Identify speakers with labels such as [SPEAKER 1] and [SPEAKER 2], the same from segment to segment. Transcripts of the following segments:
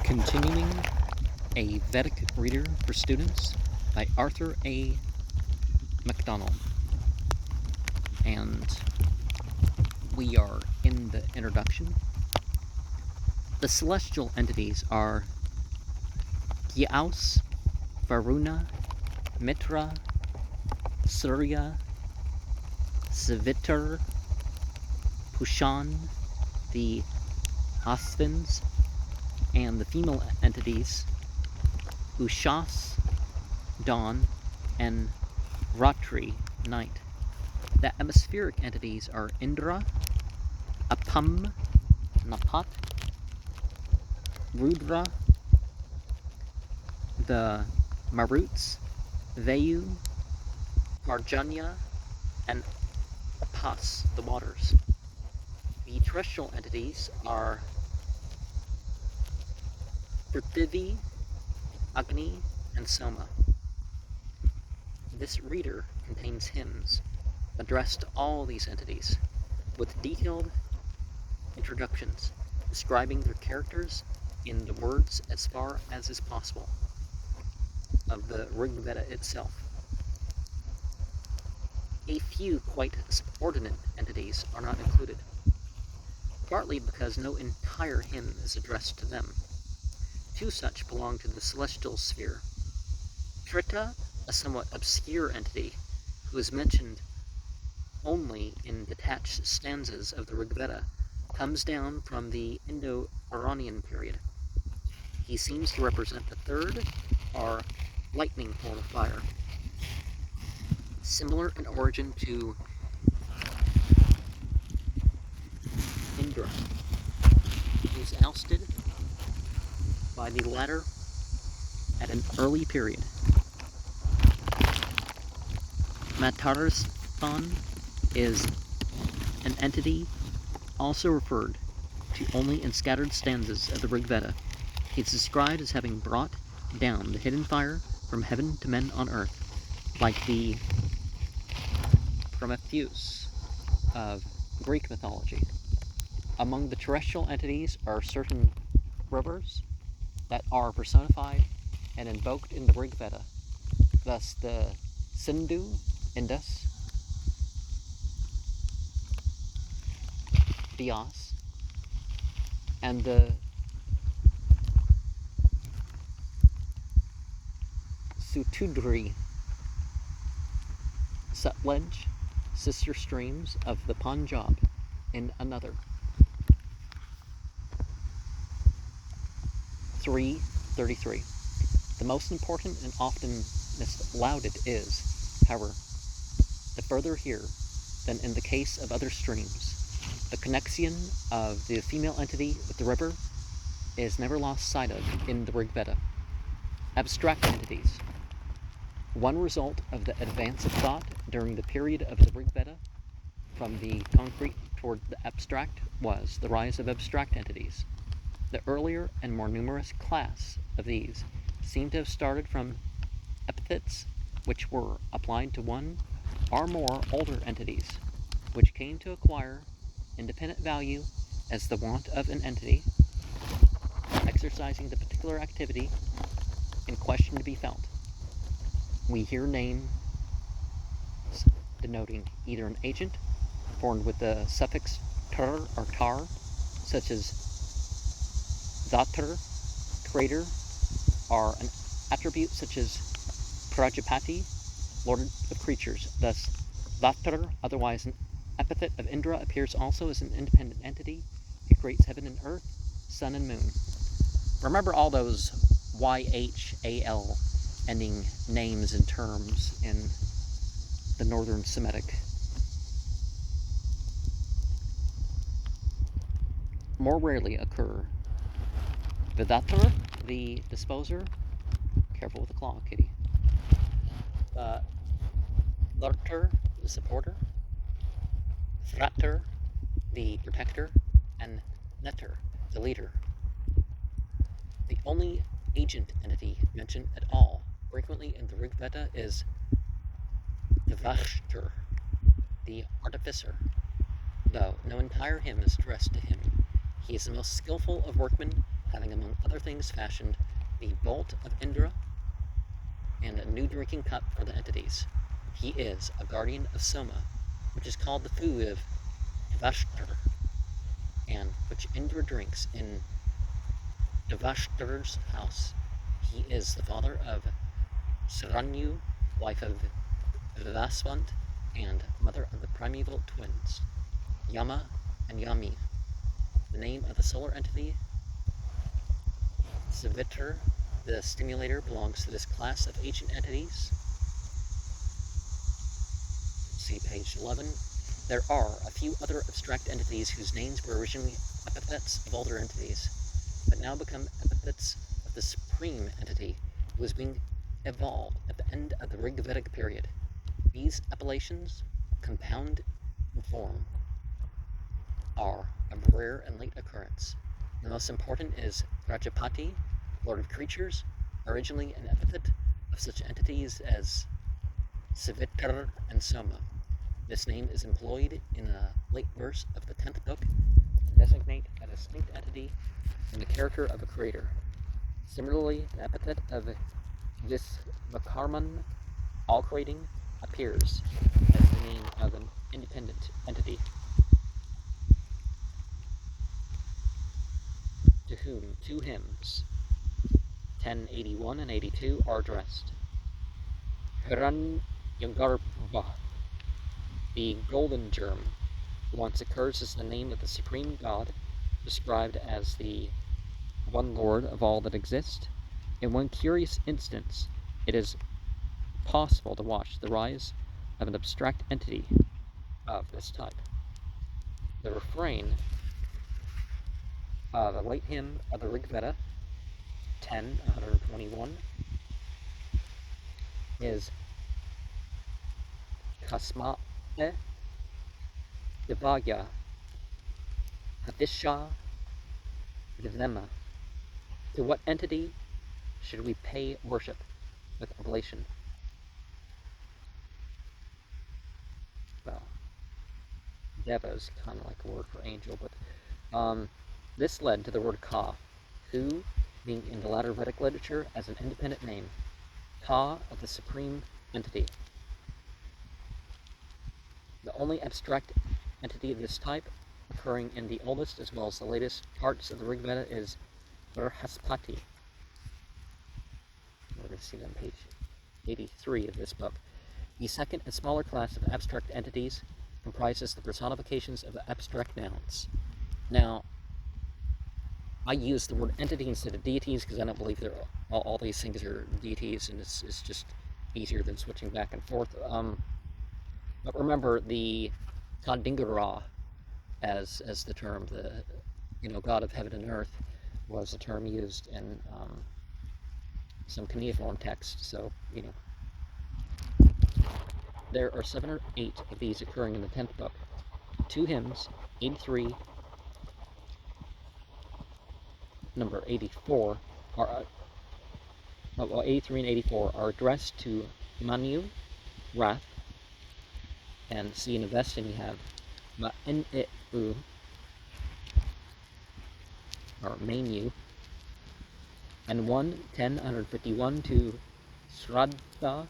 [SPEAKER 1] Continuing a Vedic Reader for Students by Arthur A. Macdonell. And we are in the introduction. The celestial entities are Gyaus, Varuna, Mitra, Surya, Savitar, Pushan, the Asvins, and the female entities Ushas, Dawn, and Ratri, Night. The atmospheric entities are Indra, Apam, Napat, Rudra, the Maruts, Vayu, Marjanya, and Apas, the waters. The terrestrial entities are Prithvi, Agni, and Soma. This reader contains hymns addressed to all these entities, with detailed introductions describing their characters in the words as far as is possible of the Rig Veda itself. A few quite subordinate entities are not included, partly because no entire hymn is addressed to them. Two such belong to the celestial sphere. Trita, a somewhat obscure entity, who is mentioned only in detached stanzas of the Rig Veda, comes down from the Indo-Iranian period. He seems to represent the third, or lightning horn of fire, similar in origin to Indra, who was ousted by the latter at an early period. Mataristan is an entity also referred to only in scattered stanzas of the Rig Veda. He is described as having brought down the hidden fire from heaven to men on earth, like the Prometheus of Greek mythology. Among the terrestrial entities are certain rivers that are personified and invoked in the Rig Veda, thus the Sindhu, Indus, Bias, and the Sutudri, Sutlej, sister streams of the Punjab, in another. 333. The most important and often mislauded is, however, the further here than in the case of other streams. The connection of the female entity with the river is never lost sight of in the Rig Veda. Abstract entities. One result of the advance of thought during the period of the Rig Veda from the concrete toward the abstract was the rise of abstract entities. The earlier and more numerous class of these seem to have started from epithets which were applied to one or more older entities, which came to acquire independent value as the want of an entity exercising the particular activity in question to be felt. We here name denoting either an agent formed with the suffix ter or tar, such as Dhatur, creator, or an attribute such as Prajapati, lord of creatures. Thus, Dhatur, otherwise an epithet of Indra, appears also as an independent entity. It creates heaven and earth, sun and moon. Remember all those YHAL ending names and terms in the Northern Semitic. More rarely occur Vidatar, the disposer. Careful with the claw, kitty. Larter, the supporter. Thratter, the protector. And Netter, the leader. The only agent entity mentioned at all frequently in the Rig Veda is Devashter, the artificer, though no entire hymn is addressed to him. He is the most skillful of workmen having among other things fashioned the bolt of Indra and a new drinking cup for the entities. He is a guardian of Soma, which is called the food of Devashtar, and which Indra drinks in Devashtar's house. He is the father of Saranyu, wife of Vivaswant, and mother of the primeval twins, Yama and Yami. The name of the solar entity, Savitar, the stimulator, belongs to this class of ancient entities. See page 11. There are a few other abstract entities whose names were originally epithets of older entities, but now become epithets of the supreme entity who was being evolved at the end of the Rig Vedic period. These appellations, compound in form, are of rare and late occurrence. The most important is Rajapati, Lord of Creatures, originally an epithet of such entities as Savitar and Soma. This name is employed in a late verse of the 10th book to designate a distinct entity in the character of a creator. Similarly, the epithet of Visvakarman, all creating, appears as the name of an independent entity, to whom two hymns, 1081 and 82, are addressed. Hiranyagarbha, the golden germ, once occurs as the name of the supreme god, described as the one lord of all that exist. In one curious instance, it is possible to watch the rise of an abstract entity of this type. The refrain of a late hymn of the Rig Veda, 10:121, is Kasma'e Devaya Havisha Vivema. To what entity should we pay worship with oblation? Well, Deva is kind of like a word for angel, but this led to the word Ka, who, being in the latter Vedic literature as an independent name, Ka of the supreme entity. The only abstract entity of this type, occurring in the oldest as well as the latest parts of the Rig Veda, is Brihaspati. We're going to see that on page 83 of this book. The second and smaller class of abstract entities comprises the personifications of abstract nouns. Now, I use the word entity instead of deities because I don't believe all these things are deities, and it's just easier than switching back and forth. But remember, the Kadingara, as the term, the god of heaven and earth, was a term used in some cuneiform text. So there are 7 or 8 of these occurring in the 10th book. 2 hymns, 83, number 84, are 83 and 84 are addressed to Manu, wrath, and see in the Vestin you have Ma'en'u, or Manu, and 10:151 to Shraddha,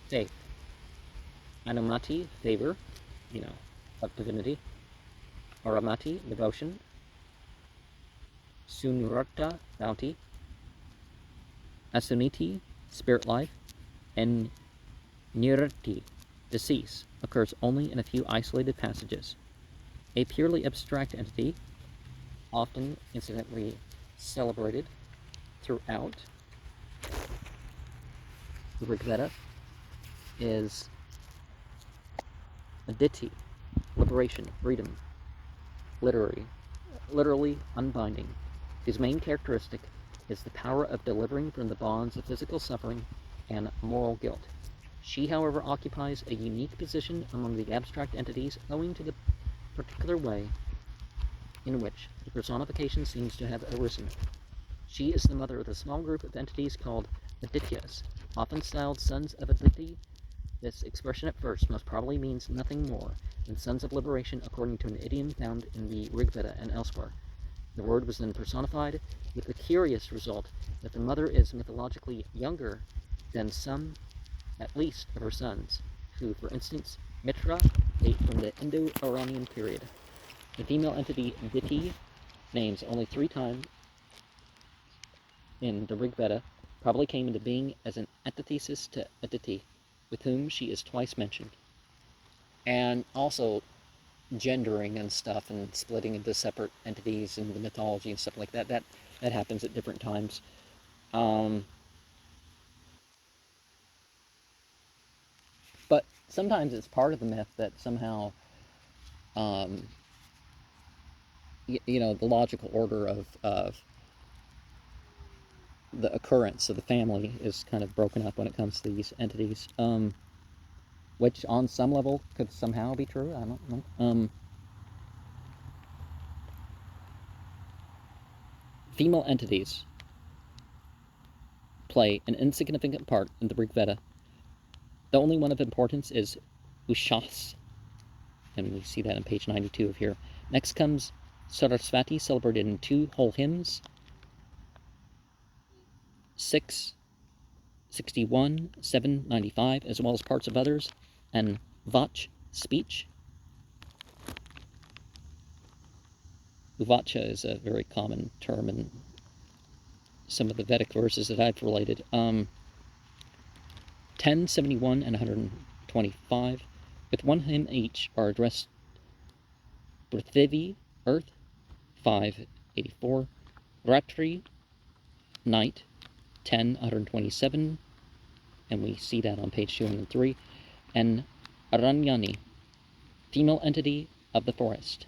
[SPEAKER 1] faith, Anumati, favor, of divinity, Aramati, devotion, Sunurata, bounty, Asuniti, spirit life, and Nirati, decease, occurs only in a few isolated passages. A purely abstract entity, often incidentally celebrated throughout the Rig Veda, is Aditi, liberation, freedom, literally unbinding, whose main characteristic is the power of delivering from the bonds of physical suffering and moral guilt. She, however, occupies a unique position among the abstract entities owing to the particular way in which the personification seems to have arisen. She is the mother of the small group of entities called Adityas, often styled sons of Aditi. This expression at first most probably means nothing more than sons of liberation according to an idiom found in the Rig Veda and elsewhere. The word was then personified, with the curious result that the mother is mythologically younger than some, at least, of her sons, who, for instance, Mitra, date from the Indo-Iranian period. The female entity Diti names only 3 times in the Rig Veda, probably came into being as an antithesis to Aditi, with whom she is twice mentioned. And also gendering and stuff and splitting into separate entities in the mythology and stuff like that. That happens at different times. But sometimes it's part of the myth that somehow, the logical order of the occurrence of the family is kind of broken up when it comes to these entities, which on some level could somehow be true. I don't know. Female entities play an insignificant part in the Rig Veda. The only one of importance is Ushas, and we see that on page 92 of here. Next comes Sarasvati, celebrated in 2 whole hymns, 661, 795, as well as parts of others, and Vach, speech. Uvacha is a very common term in some of the Vedic verses that I've related. 10, 71, and 125, with 1 hymn each, are addressed Prithvi, earth, 584, Ratri, night, 10, 127, and we see that on page 203, and Aranyani, female entity of the forest,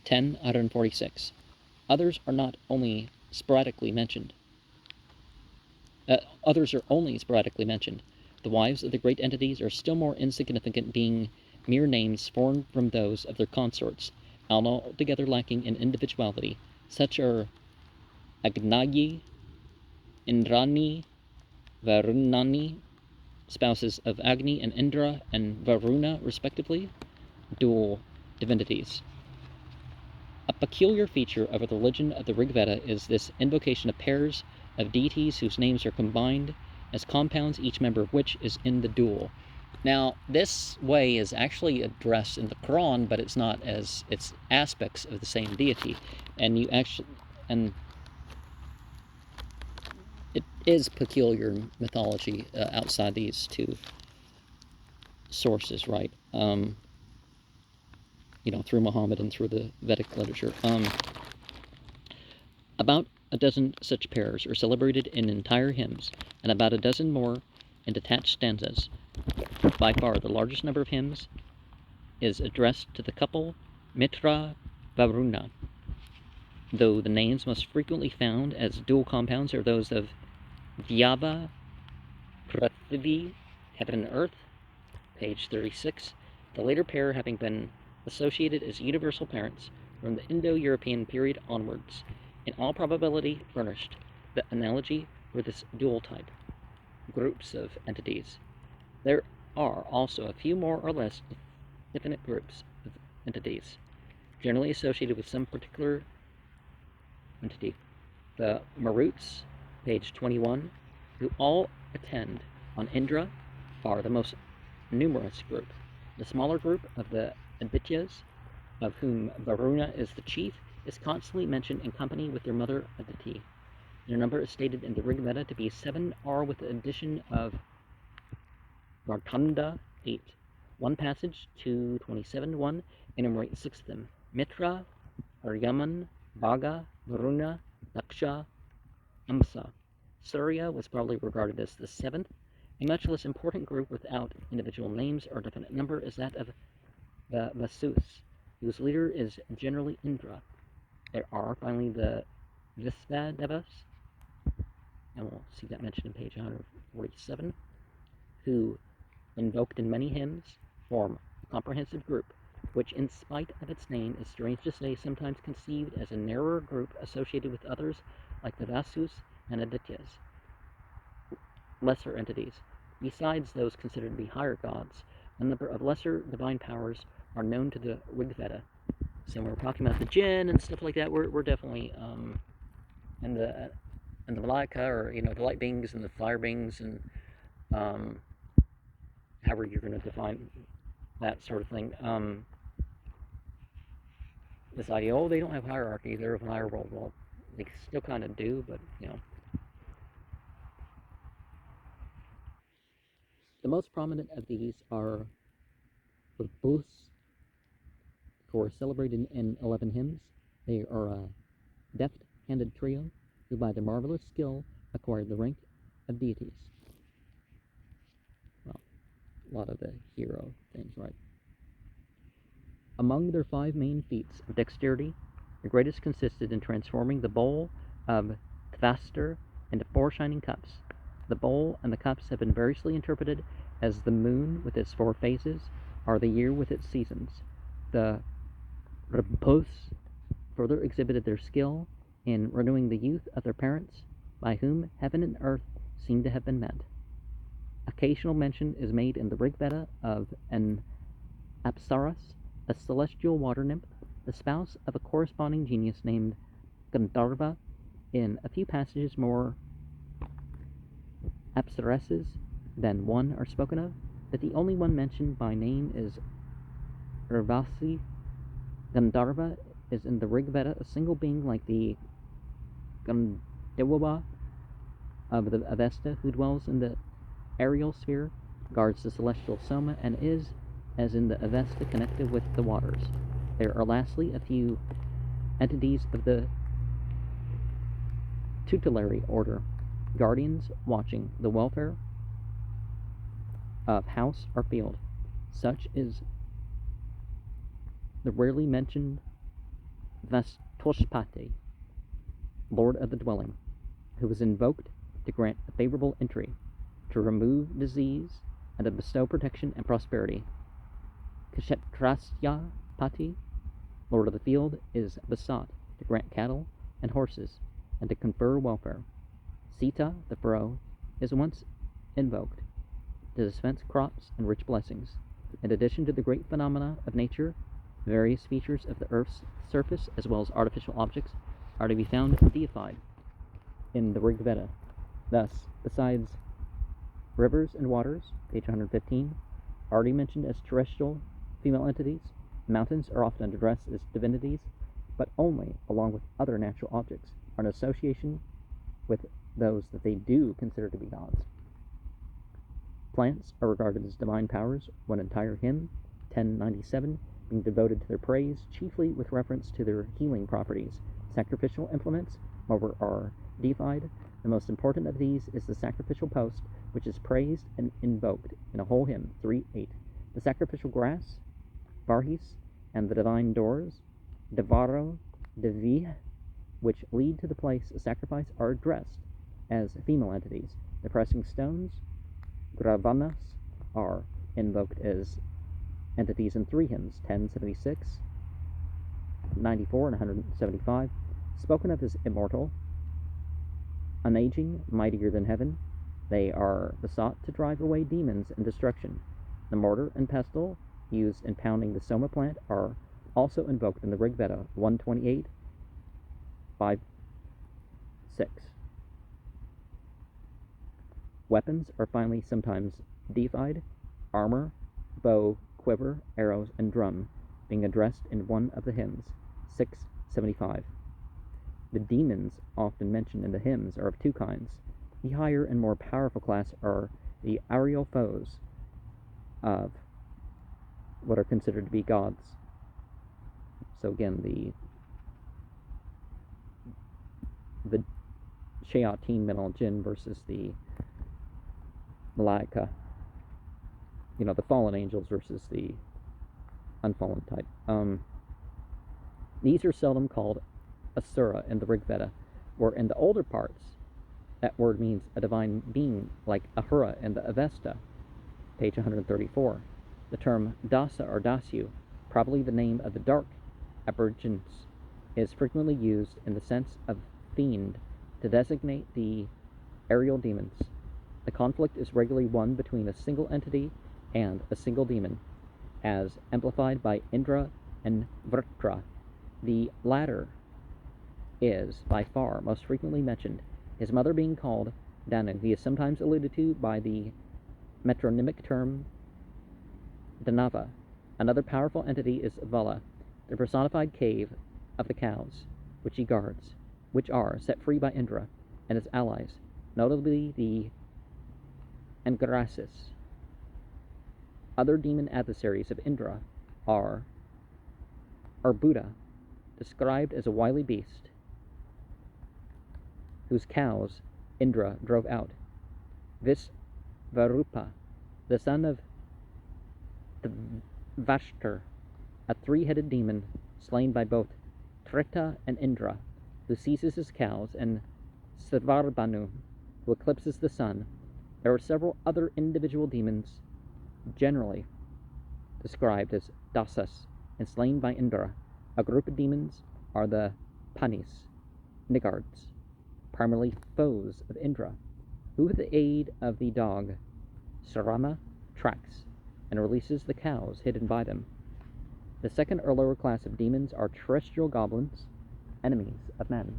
[SPEAKER 1] 10, 146. Others are not only sporadically mentioned. Others are only sporadically mentioned. The wives of the great entities are still more insignificant, being mere names formed from those of their consorts, altogether lacking in individuality. Such are Agnayi, Indrani, Varunani, spouses of Agni and Indra and Varuna, respectively, dual divinities. A peculiar feature of the religion of the Rig Veda is this invocation of pairs of deities whose names are combined as compounds, each member of which is in the dual. Now, this way is actually addressed in the Quran, but it's not, as it's aspects of the same deity, and it is peculiar mythology outside these 2 sources, right? Through Muhammad and through the Vedic literature. About a dozen such pairs are celebrated in entire hymns, and about a dozen more in detached stanzas. By far the largest number of hymns is addressed to the couple Mitra Varuna, though the names most frequently found as dual compounds are those of Vyava, Prithvi, heaven and earth, page 36, the later pair having been associated as universal parents from the Indo-European period onwards, in all probability furnished the analogy for this dual type, groups of entities. There are also a few more or less definite groups of entities, generally associated with some particular entity. The Maruts, page 21, who all attend on Indra, are the most numerous group. The smaller group of the Adityas, of whom Varuna is the chief, is constantly mentioned in company with their mother Aditi. Their number is stated in the Rig Veda to be 7, or with the addition of Martanda 8. One passage, 227:1, enumerates 6 of them: Mitra, Aryaman, Bhaga, Varuna, Daksha, Amsa. Surya was probably regarded as the 7th. A much less important group without individual names or definite number is that of the Vasus, whose leader is generally Indra. There are finally the Visvadevas, and we'll see that mentioned in page 147, who, invoked in many hymns, form a comprehensive group, which, in spite of its name, is strange to say sometimes conceived as a narrower group associated with others like the Vasus and Adityas, lesser entities. Besides those considered to be higher gods, a number of lesser divine powers are known to the Rig Veda. So when we're talking about the jinn and stuff like that, we're definitely in the Malaika, or the light beings and the fire beings, and however you're going to define that sort of thing. This idea, oh, they don't have hierarchy, they're of an higher world. Well, they still kind of do, but The most prominent of these are the Booths, who are celebrated in 11 hymns. They are a deft-handed trio who, by their marvelous skill, acquired the rank of deities. Well, a lot of the hero things, right? Among their 5 main feats of dexterity, the greatest consisted in transforming the bowl of Tvaster into 4 shining cups. The bowl and the cups have been variously interpreted as the moon with its 4 phases, or the year with its seasons. The Rbos further exhibited their skill in renewing the youth of their parents, by whom heaven and earth seem to have been met. Occasional mention is made in the Rig Veda of an Apsaras, a celestial water nymph, the spouse of a corresponding genius named Gandharva. In a few passages, more Apsaresses than one are spoken of, but the only one mentioned by name is Urvasi. Gandharva is in the Rig Veda a single being like the Gandharva of the Avesta, who dwells in the aerial sphere, guards the celestial soma, and is, as in the Avesta, connected with the waters. There are lastly a few entities of the tutelary order, guardians watching the welfare of house or field. Such is the rarely mentioned Vastoshpati, lord of the dwelling, who is invoked to grant a favorable entry, to remove disease, and to bestow protection and prosperity. Kshetrasya Pati, lord of the field, is besought to grant cattle and horses, and to confer welfare. Sita, the furrow, is once invoked to dispense crops and rich blessings. In addition to the great phenomena of nature, various features of the earth's surface, as well as artificial objects, are to be found deified in the Rig Veda. Thus, besides rivers and waters, page 115, already mentioned as terrestrial female entities, mountains are often addressed as divinities, but only along with other natural objects, are in association with those that they do consider to be gods. Plants are regarded as divine powers, one entire hymn, 1097, being devoted to their praise, chiefly with reference to their healing properties. Sacrificial implements, moreover, are deified. The most important of these is the sacrificial post, which is praised and invoked in a whole hymn, 3-8. The sacrificial grass, Varhis, and the divine doors, Devaro, Devi, which lead to the place of sacrifice, are addressed as female entities. The pressing stones, Gravanas, are invoked as entities in 3 hymns, 1076, 94, and 175, spoken of as immortal, unaging, mightier than heaven. They are besought to drive away demons and destruction. The mortar and pestle used in pounding the soma plant are also invoked in the Rig Veda, 128, 5, 6. Weapons are finally sometimes deified, armor, bow, quiver, arrows, and drum, being addressed in one of the hymns, 675. The demons often mentioned in the hymns are of 2 kinds. The higher and more powerful class are the aerial foes of what are considered to be gods. So again, the Shayateen Menal Jinn versus the Malaika, the fallen angels versus the unfallen type. These are seldom called Asura in the Rig Veda, where in the older parts that word means a divine being, like Ahura in the Avesta, page 134. The term Dasa or Dasyu, probably the name of the dark aboriginals, is frequently used in the sense of fiend to designate the aerial demons. The conflict is regularly one between a single entity and a single demon, as amplified by Indra and Vritra The latter is, by far, most frequently mentioned, his mother being called Danu. He is sometimes alluded to by the metronymic term Danava. Another powerful entity is Vala, the personified cave of the cows, which he guards, which are set free by Indra and his allies, notably the Angrasis. Other demon adversaries of Indra are Arbuda, described as a wily beast, whose cows Indra drove out. Visvarupa, the son of Vashtar, a three-headed demon slain by both Treta and Indra, who seizes his cows, and Svarbhanu, who eclipses the sun. There are several other individual demons, generally described as dasas and slain by Indra. A group of demons are the Panis, Niggards, primarily foes of Indra, who with the aid of the dog Sarama tracks and releases the cows hidden by them. The second or lower class of demons are terrestrial goblins, enemies of men.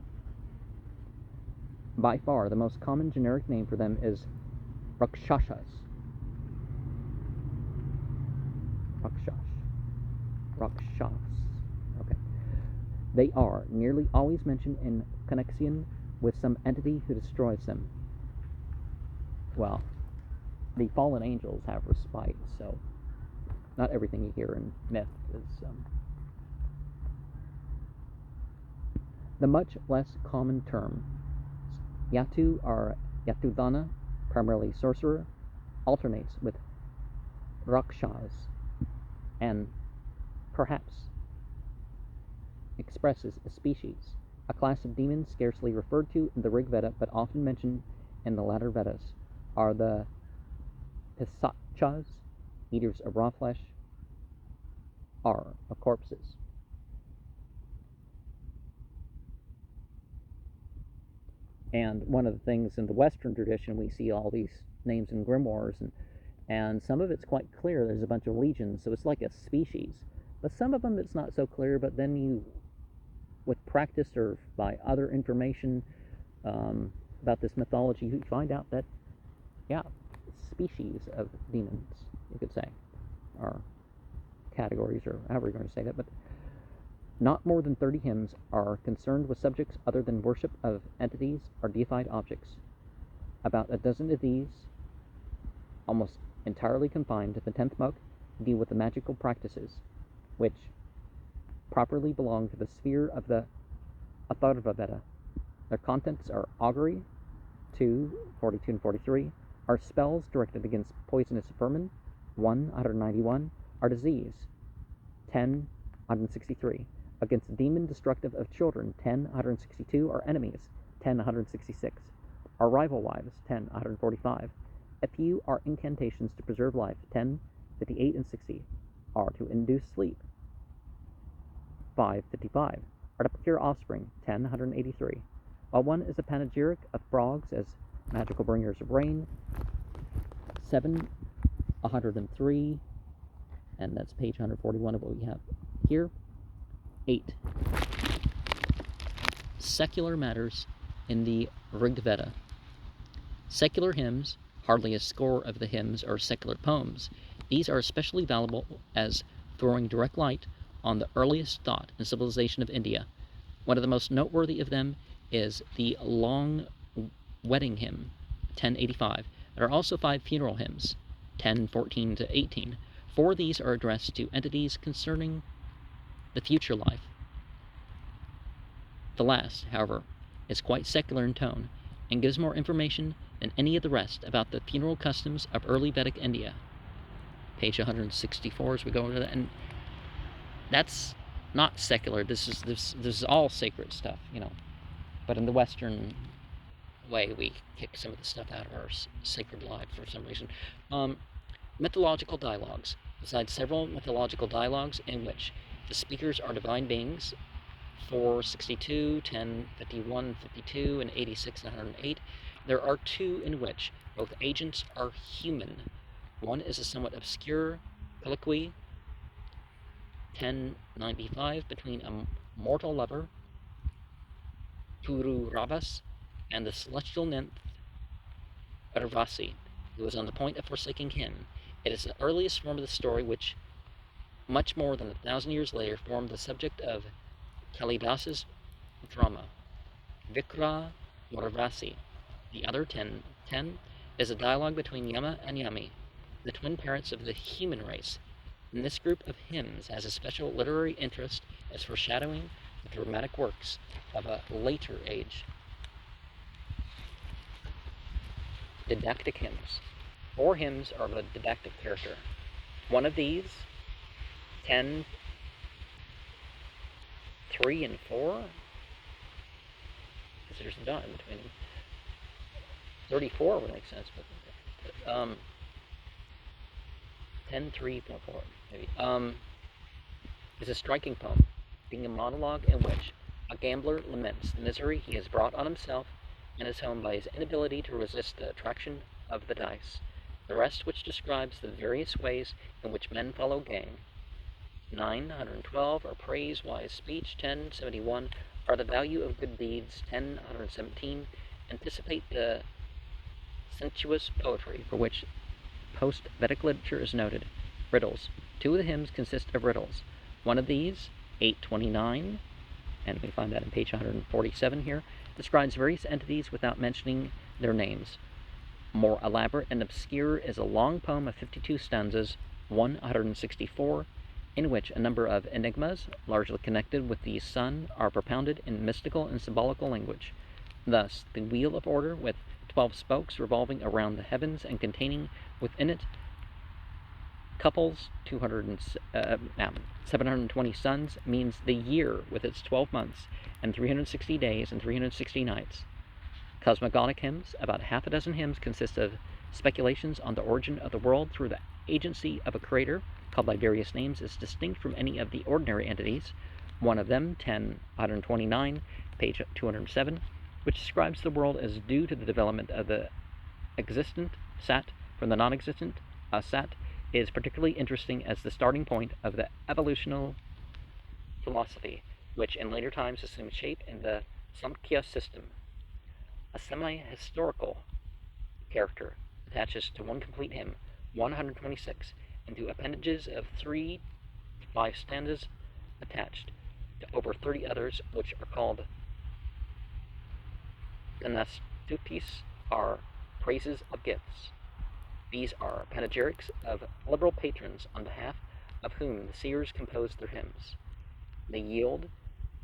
[SPEAKER 1] By far, the most common generic name for them is Rakshasas. Rakshas. Okay. They are nearly always mentioned in connection with some entity who destroys them. Well, the fallen angels have respite, so not everything you hear in myth is the much less common term. Yatu or Yatudana, primarily sorcerer, alternates with Rakshas and perhaps expresses a species, a class of demons scarcely referred to in the Rig Veda but often mentioned in the latter Vedas, are the Pisachas, eaters of raw flesh, are of corpses. And one of the things in the Western tradition, we see all these names in grimoires, and some of it's quite clear. There's a bunch of legions, so it's like a species. But some of them it's not so clear, but then you, with practice or by other information about this mythology, you find out that, yeah, species of demons, you could say, or categories, or however you're going to say that, but not more than 30 hymns are concerned with subjects other than worship of entities or deified objects. About a dozen of these, almost entirely confined to the 10th book, deal with the magical practices, which properly belong to the sphere of the Atharva Veda. Their contents are augury, 2, 42 and 43, are spells directed against poisonous vermin, 1, 191, are disease, 10, 163, against demon destructive of children, 10, 162, are enemies, 10, 166, are rival wives, 10, 145. A few are incantations to preserve life, 10, 58 and 60, are to induce sleep, 5, 55, are to procure offspring, 10, 183, while one is a panegyric of frogs as magical bringers of rain, 7, 103, and that's page 141 of what we have here. 8. Secular matters in the Rig Veda. Secular hymns, hardly a score of the hymns are secular poems. These are especially valuable as throwing direct light on the earliest thought and civilization of India. One of the most noteworthy of them is the Long Wedding Hymn, 1085. There are also 5 funeral hymns, 1014 to 18. 4 of these are addressed to entities concerning the future life. The last, however, is quite secular in tone and gives more information than any of the rest about the funeral customs of early Vedic India. Page 164 as we go over that, and that's not secular. This is all sacred stuff, you know. But in the Western way, we kick some of the stuff out of our sacred life for some reason. Mythological dialogues. Besides several mythological dialogues in which the speakers are divine beings, 462, 10, 51, 52, and 86 and 108, there are 2 in which both agents are human. One is a somewhat obscure colloquy, 1095, between a mortal lover, Pururavas, and the celestial nymph, Urvasi, who is on the point of forsaking him. It is the earliest form of the story which, much more than 1,000 years later, formed the subject of Kalidas's drama, Vikra Urvasi. The other 10 is a dialogue between Yama and Yami, the twin parents of the human race. And this group of hymns has a special literary interest as foreshadowing the dramatic works of a later age. Didactic hymns. 4 hymns are of a didactic character. One of these, 10, 3, and 4, because there's a dot in between them. 34 would make sense, but 10, 3, 4, 4, maybe. Is a striking poem, being a monologue in which a gambler laments the misery he has brought on himself and his home by his inability to resist the attraction of the dice. The rest, which describes the various ways in which men follow gain. 912 are praise, wise speech. 1071 are the value of good deeds. 1017 anticipate the sensuous poetry for which post-Vedic literature is noted. Riddles. 2 of the hymns consist of riddles. One of these, 829, and we find that on page 147 here, describes various entities without mentioning their names. More elaborate and obscure is a long poem of 52 stanzas, 164, in which a number of enigmas, largely connected with the sun, are propounded in mystical and symbolical language. Thus, the wheel of order, with 12 spokes revolving around the heavens and containing within it couples, 720 suns, means the year with its 12 months and 360 days and 360 nights. Cosmogonic hymns, about half a dozen hymns, consist of speculations on the origin of the world through the agency of a creator, called by various names, is distinct from any of the ordinary entities. One of them, 1029, page 207, which describes the world as due to the development of the existent sat from the non-existent asat, is particularly interesting as the starting point of the evolutional philosophy, which in later times assumed shape in the Samkhya system. A semi-historical character attaches to one complete hymn, 126, and to appendages of 3 to 5 stanzas attached to over 30 others, which are called Anastutis, are praises of gifts. These are panegyrics of liberal patrons on behalf of whom the seers compose their hymns. They yield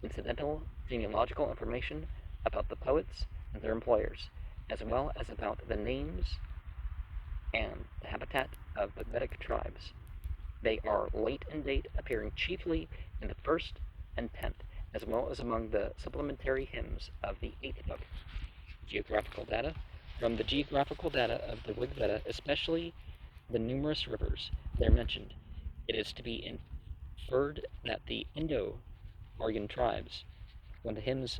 [SPEAKER 1] incidental genealogical information about the poets and their employers, as well as about the names and the habitat of the Vedic tribes. They are late in date, appearing chiefly in the 1st and 10th, as well as among the supplementary hymns of the 8th book. Geographical data. From the geographical data of the Rig Veda, especially the numerous rivers there mentioned, it is to be inferred that the Indo-Aryan tribes, when the hymns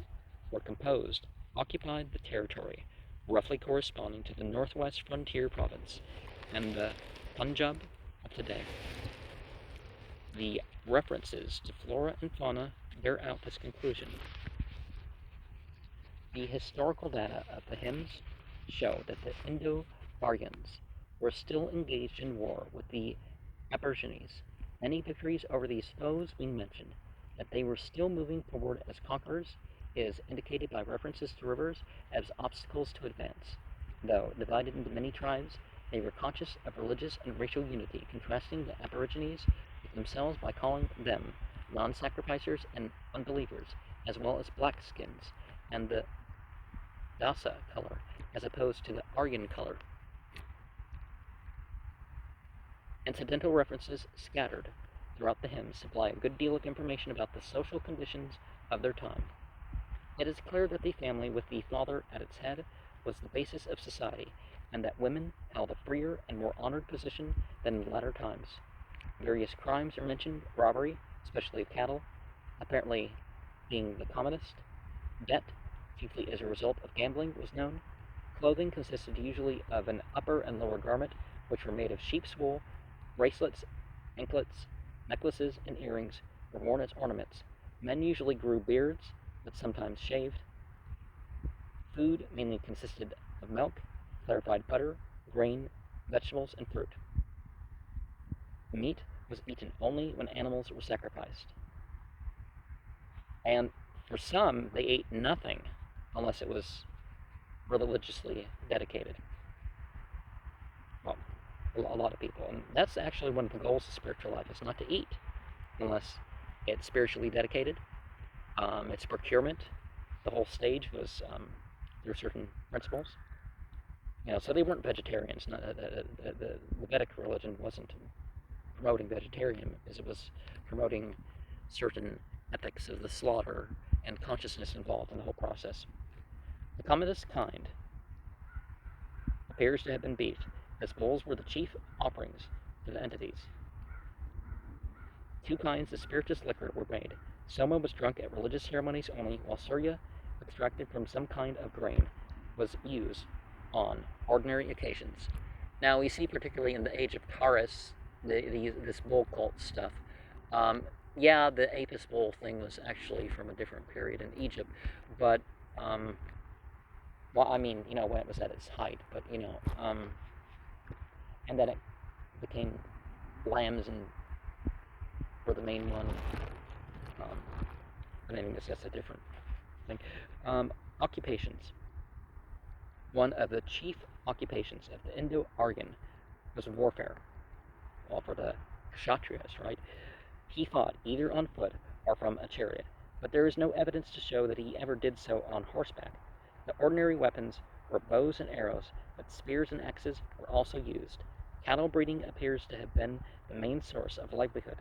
[SPEAKER 1] were composed, occupied the territory roughly corresponding to the northwest frontier province and the Punjab of today. The references to flora and fauna bear out this conclusion. The historical data of the hymns show that the Indo-Aryans were still engaged in war with the Aborigines. Any victories over these foes being mentioned, that they were still moving forward as conquerors, is indicated by references to rivers as obstacles to advance. Though divided into many tribes, they were conscious of religious and racial unity, contrasting the Aborigines with themselves by calling them non-sacrificers and unbelievers, as well as blackskins, and the Dasa color, as opposed to the Aryan color. Incidental references scattered throughout the hymns supply a good deal of information about the social conditions of their time. It is clear that the family, with the father at its head, was the basis of society, and that women held a freer and more honored position than in latter times. Various crimes are mentioned: robbery, especially of cattle, apparently being the commonest. Debt, chiefly as a result of gambling, was known. Clothing consisted usually of an upper and lower garment, which were made of sheep's wool. Bracelets, anklets, necklaces, and earrings were worn as ornaments. Men usually grew beards, but sometimes shaved. Food mainly consisted of milk, clarified butter, grain, vegetables, and fruit. Meat was eaten only when animals were sacrificed. And for some, they ate nothing unless it was religiously dedicated. Well, a lot of people. And that's actually one of the goals of spiritual life, is not to eat unless it's spiritually dedicated. It's procurement. The whole stage was through certain principles. So they weren't vegetarians. The Vedic religion wasn't promoting vegetarianism, as it was promoting certain ethics of the slaughter and consciousness involved in the whole process. The commonest kind appears to have been beef, as bulls were the chief offerings to the entities. Two kinds of spirituous liquor were made. Soma was drunk at religious ceremonies only, while Surya, extracted from some kind of grain, was used on ordinary occasions. Now, we see particularly in the age of Taurus, this bull cult stuff. Yeah, the Apis bull thing was actually from a different period in Egypt, but well, I mean, when it was at its height, but and then it became lambs and were the main one. But anyways, that's a different thing. Occupations. One of the chief occupations of the Indo-Aryan was warfare. Well, for the Kshatriyas, right? He fought either on foot or from a chariot, but there is no evidence to show that he ever did so on horseback. The ordinary weapons were bows and arrows, but spears and axes were also used. Cattle breeding appears to have been the main source of livelihood,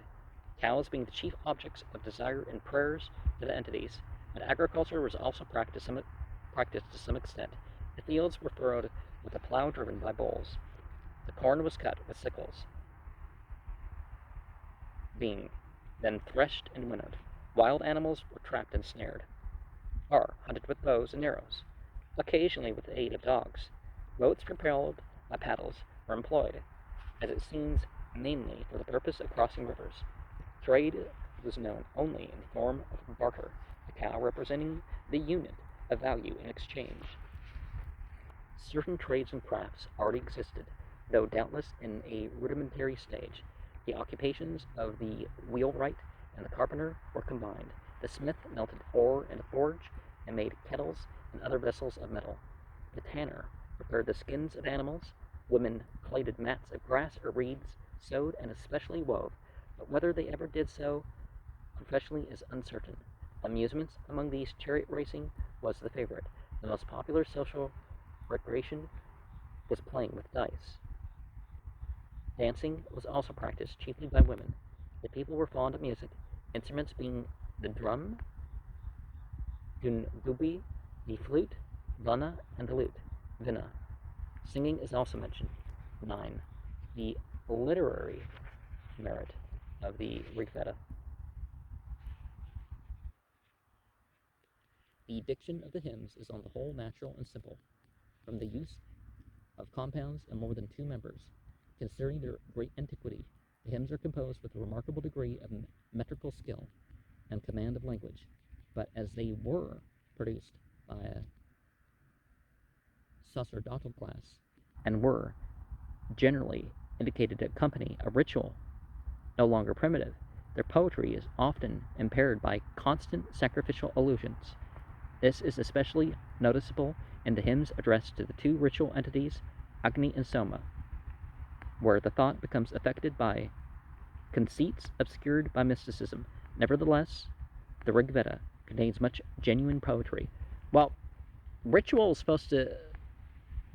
[SPEAKER 1] cows being the chief objects of desire and prayers to the entities, but agriculture was also practiced to some extent. The fields were furrowed with a plow driven by bulls. The corn was cut with sickles, being then threshed and winnowed. Wild animals were trapped and snared, or hunted with bows and arrows, occasionally with the aid of dogs. Boats propelled by paddles were employed, as it seems mainly for the purpose of crossing rivers. Trade was known only in the form of barter, the cow representing the unit of value in exchange. Certain trades and crafts already existed, though doubtless in a rudimentary stage. The occupations of the wheelwright and the carpenter were combined. The smith melted ore in a forge and made kettles and other vessels of metal. The tanner prepared the skins of animals. Women plaited mats of grass or reeds, sewed and especially wove, but whether they ever did so professionally is uncertain. Amusements among these chariot racing was the favorite. The most popular social recreation was playing with dice. Dancing was also practiced chiefly by women. The people were fond of music, instruments being the drum, dungubi, the flute, vana, and the lute, vina. Singing is also mentioned. 9. The literary merit of the Rig Veda. The diction of the hymns is on the whole natural and simple, from the use of compounds and more than two members. Considering their great antiquity, the hymns are composed with a remarkable degree of metrical skill and command of language, but as they were produced by a sacerdotal class and were generally indicated to accompany a ritual no longer primitive, their poetry is often impaired by constant sacrificial allusions. This is especially noticeable in the hymns addressed to the two ritual entities, Agni and Soma, where the thought becomes affected by conceits obscured by mysticism. Nevertheless, the Rig Veda contains much genuine poetry. Well, ritual is supposed to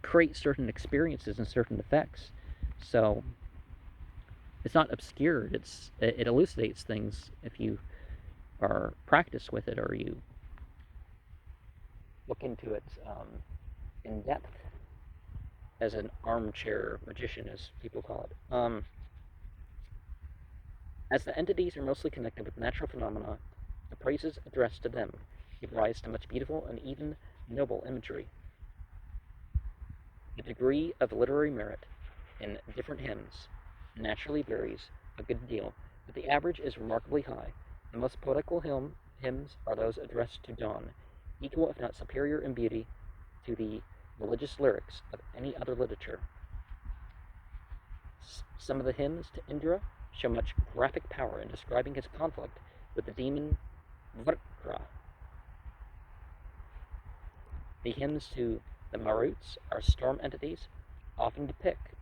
[SPEAKER 1] create certain experiences and certain effects, so it's not obscured. It elucidates things if you are practiced with it or you look into it in depth as an armchair magician, as people call it. As the entities are mostly connected with natural phenomena, the praises addressed to them give rise to much beautiful and even noble imagery. The degree of literary merit in different hymns naturally varies a good deal, but the average is remarkably high. The most poetical hymns are those addressed to Dawn, equal if not superior in beauty to the religious lyrics of any other literature. Some of the hymns to Indra show much graphic power in describing his conflict with the demon Vrtra. The hymns to the Maruts, are storm entities, often depict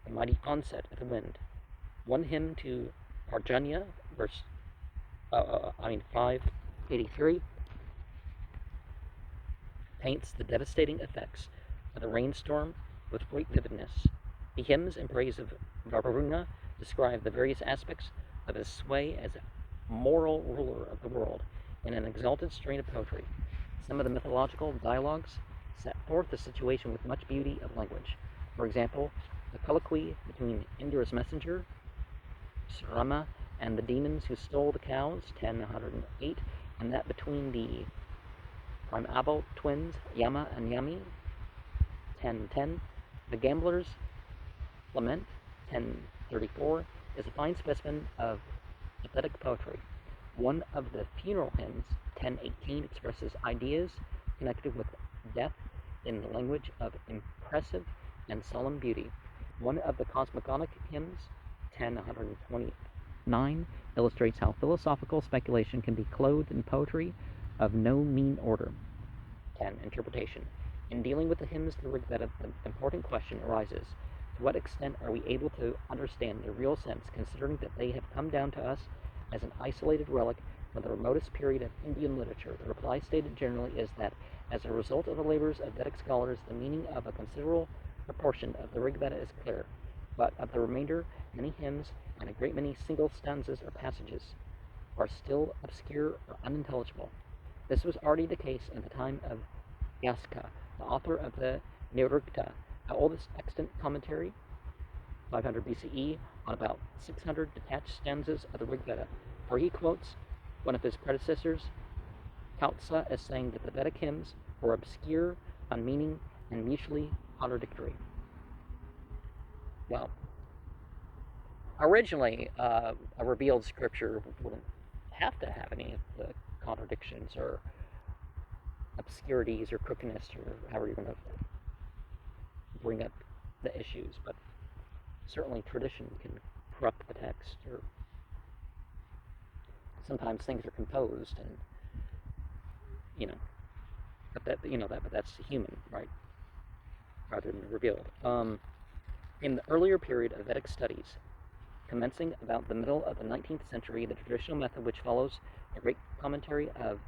[SPEAKER 1] the mighty onset of the wind. One hymn to Parjanya, verse 583, paints the devastating effects of the rainstorm with great vividness. The hymns in praise of Varuna describe the various aspects of his sway as moral ruler of the world in an exalted strain of poetry. Some of the mythological dialogues set forth the situation with much beauty of language. For example, the colloquy between Indra's messenger, Surama, and the demons who stole the cows, 1008, and that between the primeval twins, Yama and Yami, 1010. The Gambler's Lament, 1034, is a fine specimen of Vedic poetry. One of the funeral hymns, 1018, expresses ideas connected with death in the language of impressive and solemn beauty. One of the cosmogonic hymns, 1029, illustrates how philosophical speculation can be clothed in poetry of no mean order. 10. Interpretation. In dealing with the hymns of the Rig Veda, the important question arises: to what extent are we able to understand their real sense, considering that they have come down to us as an isolated relic from the remotest period of Indian literature? The reply stated generally is that, as a result of the labors of Vedic scholars, the meaning of a considerable proportion of the Rig Veda is clear, but of the remainder, many hymns and a great many single stanzas or passages are still obscure or unintelligible. This was already the case in the time of Yaska, the author of the Nirukta, the oldest extant commentary, 500 BCE, on about 600 detached stanzas of the Rig Veda, where he quotes one of his predecessors, Kautsa, as saying that the Vedic hymns were obscure, unmeaning, and mutually contradictory. Well, originally, a revealed scripture wouldn't have to have any of the contradictions or obscurities or crookedness, or however you're going to bring up the issues, but certainly tradition can corrupt the text, or sometimes things are composed and but that's human, right, rather than revealed. In the earlier period of Vedic studies, commencing about the middle of the 19th century, the traditional method which follows a great commentary of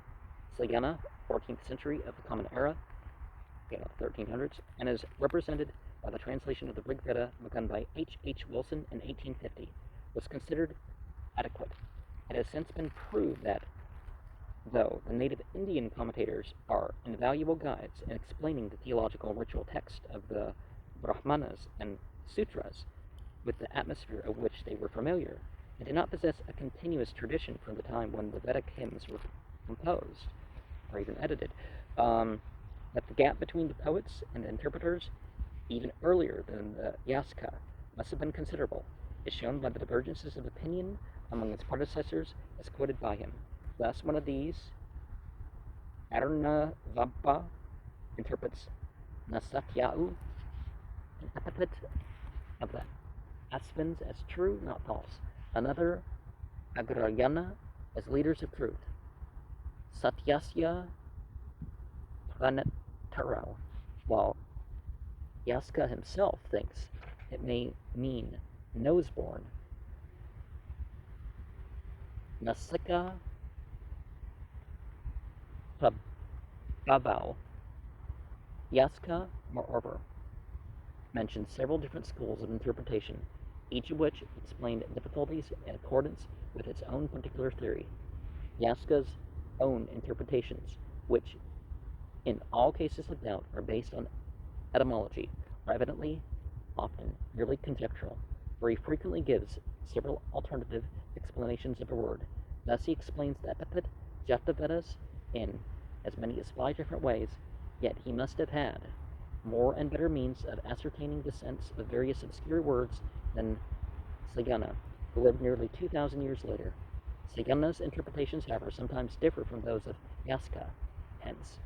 [SPEAKER 1] Sayana, 14th century of the Common Era, the 1300s, and is represented by the translation of the Rig Veda begun by H. Wilson in 1850, was considered adequate. It has since been proved that, though the native Indian commentators are invaluable guides in explaining the theological ritual text of the Brahmanas and Sutras with the atmosphere of which they were familiar, they did not possess a continuous tradition from the time when the Vedic hymns were composed, or even edited. That the gap between the poets and the interpreters, even earlier than the Yaska, must have been considerable, is shown by the divergences of opinion among its predecessors as quoted by him. Thus, one of these, Arnavabha, interprets Nasatyau, an epithet of the Asvins, as true, not false. Another, Agrayana, as leaders of truth. Satyasya Planetaro, while Yaska himself thinks it may mean noseborn. Nasika Prabhau. Yaska, moreover, mentioned several different schools of interpretation, each of which explained difficulties in accordance with its own particular theory. Yaska's own interpretations, which in all cases of doubt are based on etymology, are evidently often merely conjectural, for he frequently gives several alternative explanations of a word. Thus he explains the epithet Jatavedas in as many as 5 different ways, yet he must have had more and better means of ascertaining the sense of various obscure words than Sayana, who lived nearly 2,000 years later. Sayana's interpretations, however, sometimes differ from those of Yaska. Hence,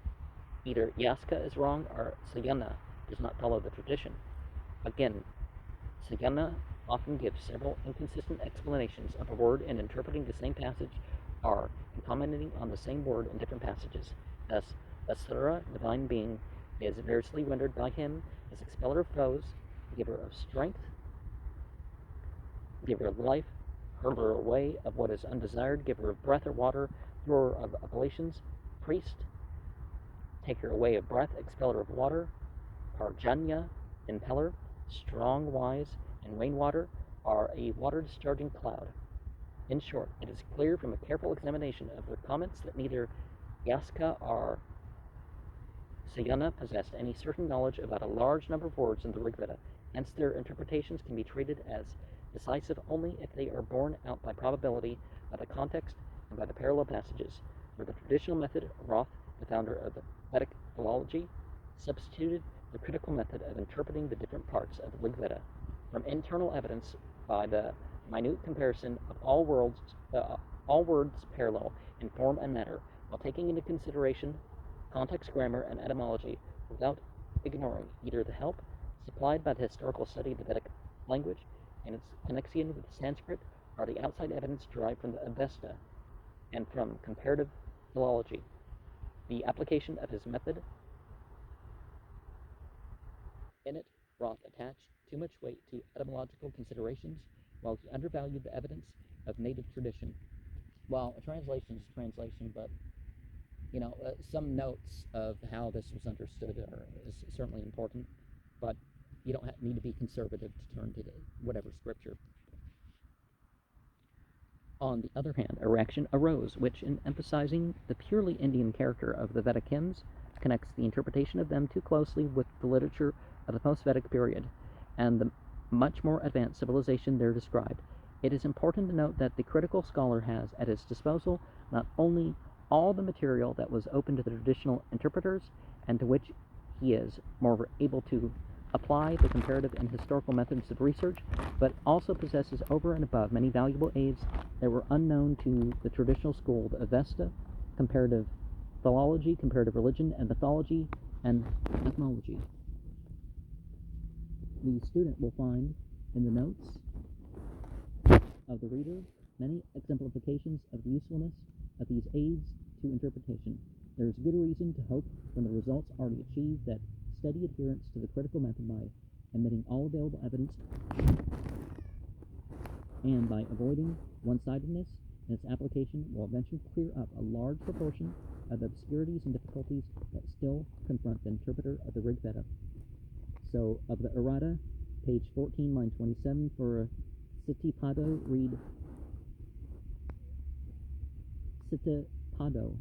[SPEAKER 1] either Yaska is wrong or Sayana does not follow the tradition. Again, Sayana often gives several inconsistent explanations of a word, and interpreting the same passage are and commenting on the same word in different passages. Thus, Asura, divine being, is variously rendered by him as expeller of foes, giver of strength, giver of life, hurler away of what is undesired, giver of breath or water, thrower of oblations, priest, taker away of breath, expeller of water, Parjanya, impeller, strong, wise, and rainwater are a water-discharging cloud. In short, it is clear from a careful examination of their comments that neither Yaska or Sayana possessed any certain knowledge about a large number of words in the Rig Veda. Hence, their interpretations can be treated as decisive only if they are borne out by probability, by the context, and by the parallel passages. For the traditional method, Roth, the founder of the Vedic philology, substituted the critical method of interpreting the different parts of the Rig Veda from internal evidence by the minute comparison of all words parallel in form and matter, while taking into consideration context, grammar, and etymology, without ignoring either the help supplied by the historical study of the Vedic language and its connection with Sanskrit, or the outside evidence derived from the Avesta and from comparative philology. The application of his method in it, Roth attached too much weight to etymological considerations, while he undervalued the evidence of native tradition. Well, a translation is a translation, but some notes of how this was understood is certainly important, but you don't need to be conservative to turn to whatever scripture. On the other hand, a reaction arose, which, in emphasizing the purely Indian character of the Vedic hymns, connects the interpretation of them too closely with the literature of the post-Vedic period and the much more advanced civilization there described. It is important to note that the critical scholar has at his disposal not only all the material that was open to the traditional interpreters and to which he is more able to apply the comparative and historical methods of research, but also possesses over and above many valuable aids that were unknown to the traditional school of Avesta, comparative philology, comparative religion, and mythology, and ethnology. The student will find in the notes of the reader many exemplifications of the usefulness of these aids to interpretation. There is good reason to hope from the results already achieved that steady adherence to the critical method by admitting all available evidence and by avoiding one-sidedness in its application will eventually clear up a large proportion of the obscurities and difficulties that still confront the interpreter of the Rig Veda. So, of the errata, page 14, line 27, for Sittipado, read Sittipado.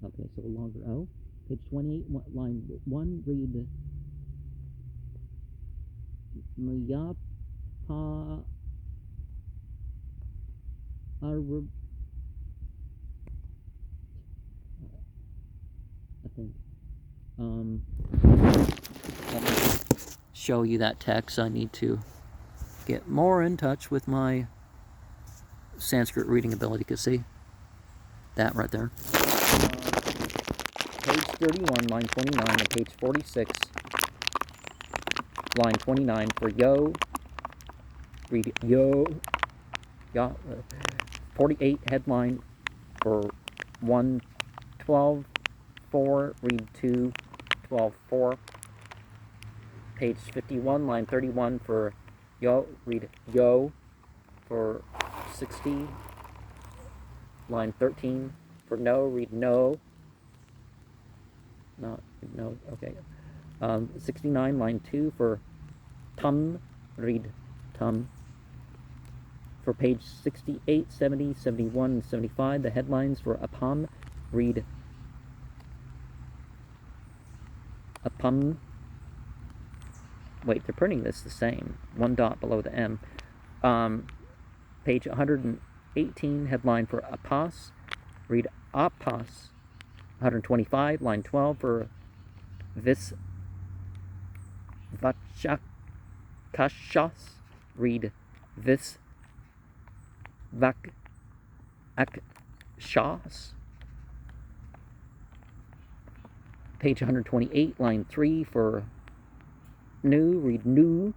[SPEAKER 1] Okay, so a longer O. Page 28, line 1, read Mayapa Arab. I think. Let me show you that text. I need to get more in touch with my Sanskrit reading ability. You can see that right there. Page 31, line 29, and page 46, line 29 for yo. Read yo. 48 headline for 1:12:4. Read 2:12:4. Page 51, line 31 for yo. Read yo for 60. Line 13 for no. Read no. Not no. Okay. 69, line 2 for tum. Read tum. For page 68, 70, 71, and 75, the headlines for apam, read apam. Wait, they're printing this the same. One dot below the M. Page 118, headline for apas, read apas. 125, line 12 for visvachakashas, read visvakashas. Akshas. Page 128, line 3 for new, read new.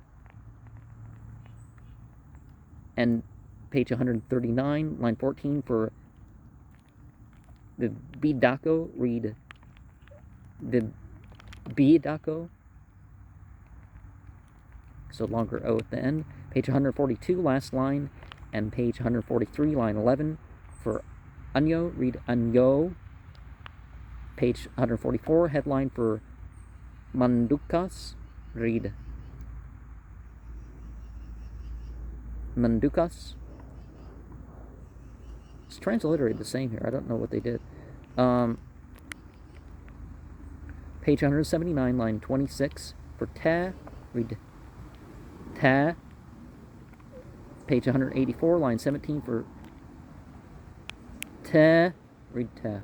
[SPEAKER 1] And page 139, line 14 for the Bidako, read the Bidako. So longer O at the end. Page 142, last line, and page 143, line 11 for Anyo, read Anyo. Page 144, headline for Mandukas, read Mandukas. It's transliterated the same here. I don't know what they did. Page 179, line 26 for Ta, read Ta. Page 184, line 17 for Ta, read Ta.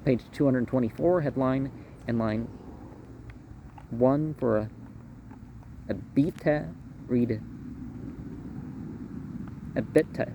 [SPEAKER 1] Page 224, headline, and line 1 for a beta, read a beta.